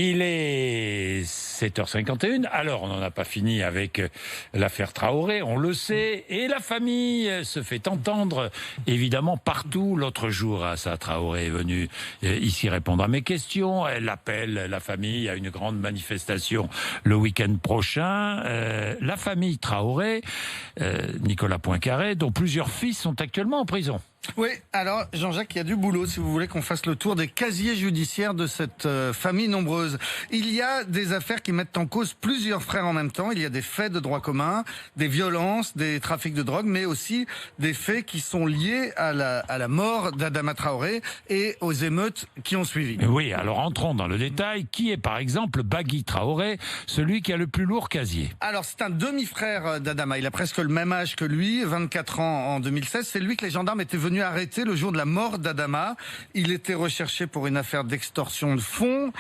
Il est 7h51. Alors, on n'en a pas fini avec l'affaire Traoré, on le sait. Et la famille se fait entendre, évidemment, partout. L'autre jour, Assa Traoré est venue ici répondre à mes questions. Elle appelle la famille à une grande manifestation le week-end prochain. La famille Traoré, Nicolas Poincaré, dont plusieurs fils sont actuellement en prison. Oui, alors Jean-Jacques, il y a du boulot si vous voulez qu'on fasse le tour des casiers judiciaires de cette famille nombreuse. Il y a des affaires qui mettent en cause plusieurs frères en même temps. Il y a des faits de droit commun, des violences, des trafics de drogue, mais aussi des faits qui sont liés à la mort d'Adama Traoré et aux émeutes qui ont suivi. Oui, alors entrons dans le détail. Qui est par exemple Bagui Traoré, celui qui a le plus lourd casier? Alors c'est un demi-frère d'Adama, il a presque le même âge que lui, 24 ans en 2016. C'est lui que les gendarmes étaient venus arrêté le jour de la mort d'Adama. Il était recherché pour une affaire d'extorsion de fonds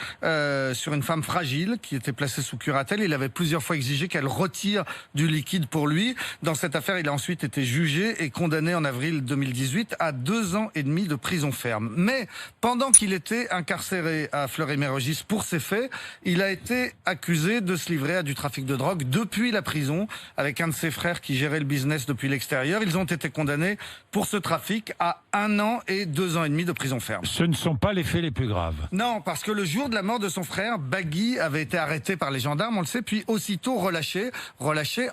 sur une femme fragile qui était placée sous curatelle. Il avait plusieurs fois exigé qu'elle retire du liquide pour lui. Dans cette affaire, il a ensuite été jugé et condamné en avril 2018 à 2 ans et demi de prison ferme. Mais pendant qu'il était incarcéré à Fleury-Mérogis pour ces faits, il a été accusé de se livrer à du trafic de drogue depuis la prison avec un de ses frères qui gérait le business depuis l'extérieur. Ils ont été condamnés pour ce trafic à 1 an et 2 ans et demi de prison ferme. Ce ne sont pas les faits les plus graves. Non, parce que le jour de la mort de son frère, Bagui avait été arrêté par les gendarmes, on le sait, puis aussitôt relâché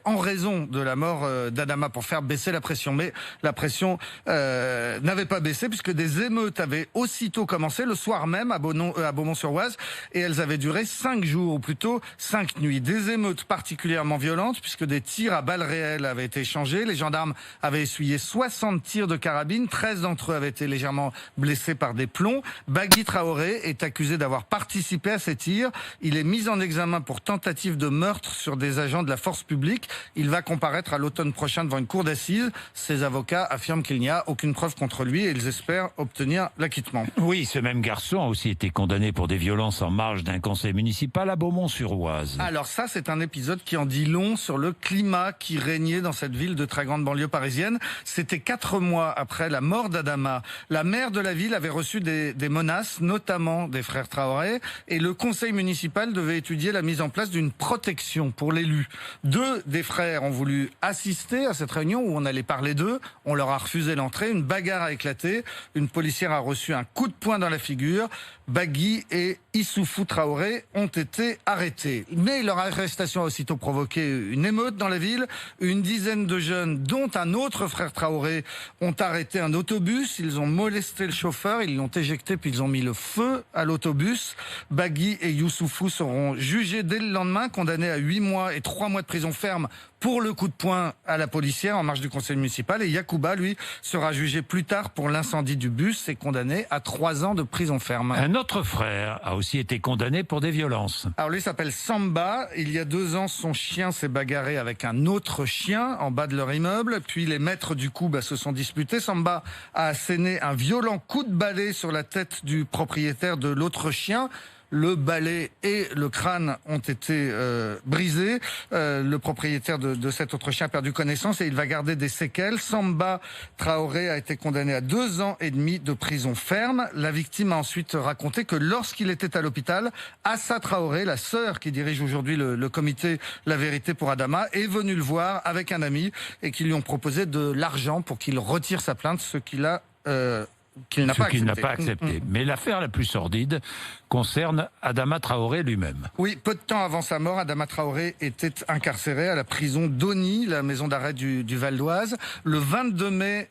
en raison de la mort d'Adama pour faire baisser la pression. Mais la pression n'avait pas baissé puisque des émeutes avaient aussitôt commencé le soir même à Beaumont-sur-Oise et elles avaient duré 5 jours, ou plutôt 5 nuits. Des émeutes particulièrement violentes puisque des tirs à balles réelles avaient été échangés. Les gendarmes avaient essuyé 60 tirs de carabine. 13 d'entre eux avaient été légèrement blessés par des plombs. Bagui Traoré est accusé d'avoir participé à ces tirs. Il est mis en examen pour tentative de meurtre sur des agents de la force publique. Il va comparaître à l'automne prochain devant une cour d'assises. Ses avocats affirment qu'il n'y a aucune preuve contre lui et ils espèrent obtenir l'acquittement. Oui, ce même garçon a aussi été condamné pour des violences en marge d'un conseil municipal à Beaumont-sur-Oise. Alors ça, c'est un épisode qui en dit long sur le climat qui régnait dans cette ville de très grande banlieue parisienne. C'était 4 mois après la mort d'Adama. La maire de la ville avait reçu des menaces, notamment des frères Traoré, et le conseil municipal devait étudier la mise en place d'une protection pour l'élu. 2 des frères ont voulu assister à cette réunion où on allait parler d'eux. On leur a refusé l'entrée. Une bagarre a éclaté. Une policière a reçu un coup de poing dans la figure. Bagui et Issoufou Traoré ont été arrêtés. Mais leur arrestation a aussitôt provoqué une émeute dans la ville. Une dizaine de jeunes, dont un autre frère Traoré, ont arrêté un autobus. Ils ont molesté le chauffeur, ils l'ont éjecté puis ils ont mis le feu à l'autobus. Bagui et Issoufou seront jugés dès le lendemain, condamnés à 8 mois et 3 mois de prison ferme pour le coup de poing à la policière en marge du conseil municipal. Et Yacouba, lui, sera jugé plus tard pour l'incendie du bus et condamné à 3 ans de prison ferme. Un autre frère a aussi été condamné pour des violences. Alors lui s'appelle Samba. Il y a 2 ans, son chien s'est bagarré avec un autre chien en bas de leur immeuble. Puis les maîtres du coup se sont disputés. Samba a asséné un violent coup de balai sur la tête du propriétaire de l'autre chien. Le balai et le crâne ont été brisés. Le propriétaire de cet autre chien a perdu connaissance et il va garder des séquelles. Samba Traoré a été condamné à 2 ans et demi de prison ferme. La victime a ensuite raconté que lorsqu'il était à l'hôpital, Assa Traoré, la sœur qui dirige aujourd'hui le comité La Vérité pour Adama, est venue le voir avec un ami et qui lui ont proposé de l'argent pour qu'il retire sa plainte, ce qu'il n'a pas accepté. Mais l'affaire la plus sordide concerne Adama Traoré lui-même. Oui, peu de temps avant sa mort, Adama Traoré était incarcéré à la prison d'Ony, la maison d'arrêt du Val d'Oise. Le 22 mai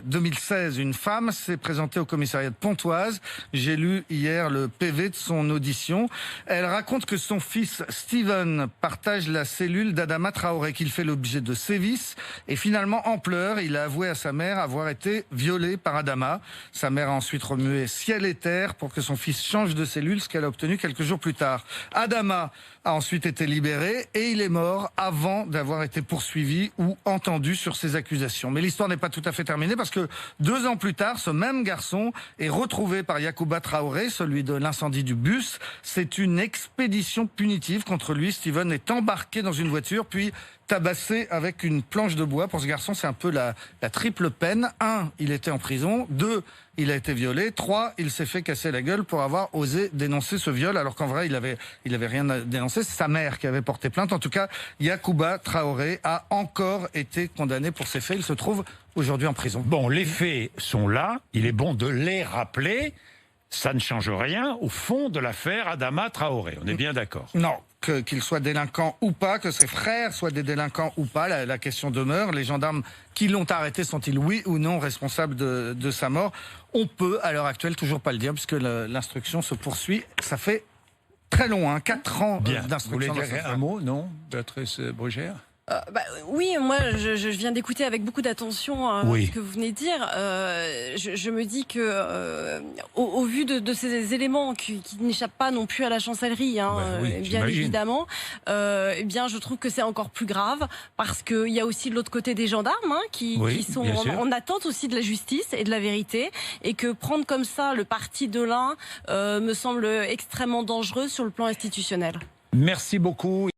2016, une femme s'est présentée au commissariat de Pontoise. J'ai lu hier le PV de son audition. Elle raconte que son fils Steven partage la cellule d'Adama Traoré, qu'il fait l'objet de sévices. Et finalement, en pleurs, il a avoué à sa mère avoir été violé par Adama. Sa mère a ensuite remué ciel et terre pour que son fils change de cellule, ce qu'elle a obtenu quelques jours plus tard. Adama a ensuite été libéré et il est mort avant d'avoir été poursuivi ou entendu sur ces accusations. Mais l'histoire n'est pas tout à fait terminée parce que 2 ans plus tard, ce même garçon est retrouvé par Yacouba Traoré, celui de l'incendie du bus. C'est une expédition punitive contre lui. Steven est embarqué dans une voiture puis tabassé avec une planche de bois. Pour ce garçon, c'est un peu la triple peine. 1, il était en prison. 2, il a été violé. 3, il s'est fait casser la gueule pour avoir osé dénoncer ce viol, alors qu'en vrai, il avait rien à dénoncer. C'est sa mère qui avait porté plainte. En tout cas, Yacouba Traoré a encore été condamné pour ces faits. Il se trouve aujourd'hui en prison. Bon, les faits sont là. Il est bon de les rappeler. Ça ne change rien au fond de l'affaire Adama Traoré. On est bien d'accord? Non, qu'il soit délinquant ou pas, que ses frères soient des délinquants ou pas, la question demeure. Les gendarmes qui l'ont arrêté sont-ils oui ou non responsables de sa mort? On peut, à l'heure actuelle, toujours pas le dire, puisque l'instruction se poursuit. Ça fait très long, 4 ans d'instruction. Vous voulez dire un mot, non, Béatrice Brugère? Oui, moi je viens d'écouter avec beaucoup d'attention ce que vous venez de dire. Je me dis que au vu de ces éléments qui n'échappent pas non plus à la chancellerie, bien évidemment, eh bien je trouve que c'est encore plus grave parce qu'il y a aussi de l'autre côté des gendarmes qui sont en attente aussi de la justice et de la vérité, et que prendre comme ça le parti de l'un me semble extrêmement dangereux sur le plan institutionnel. Merci beaucoup.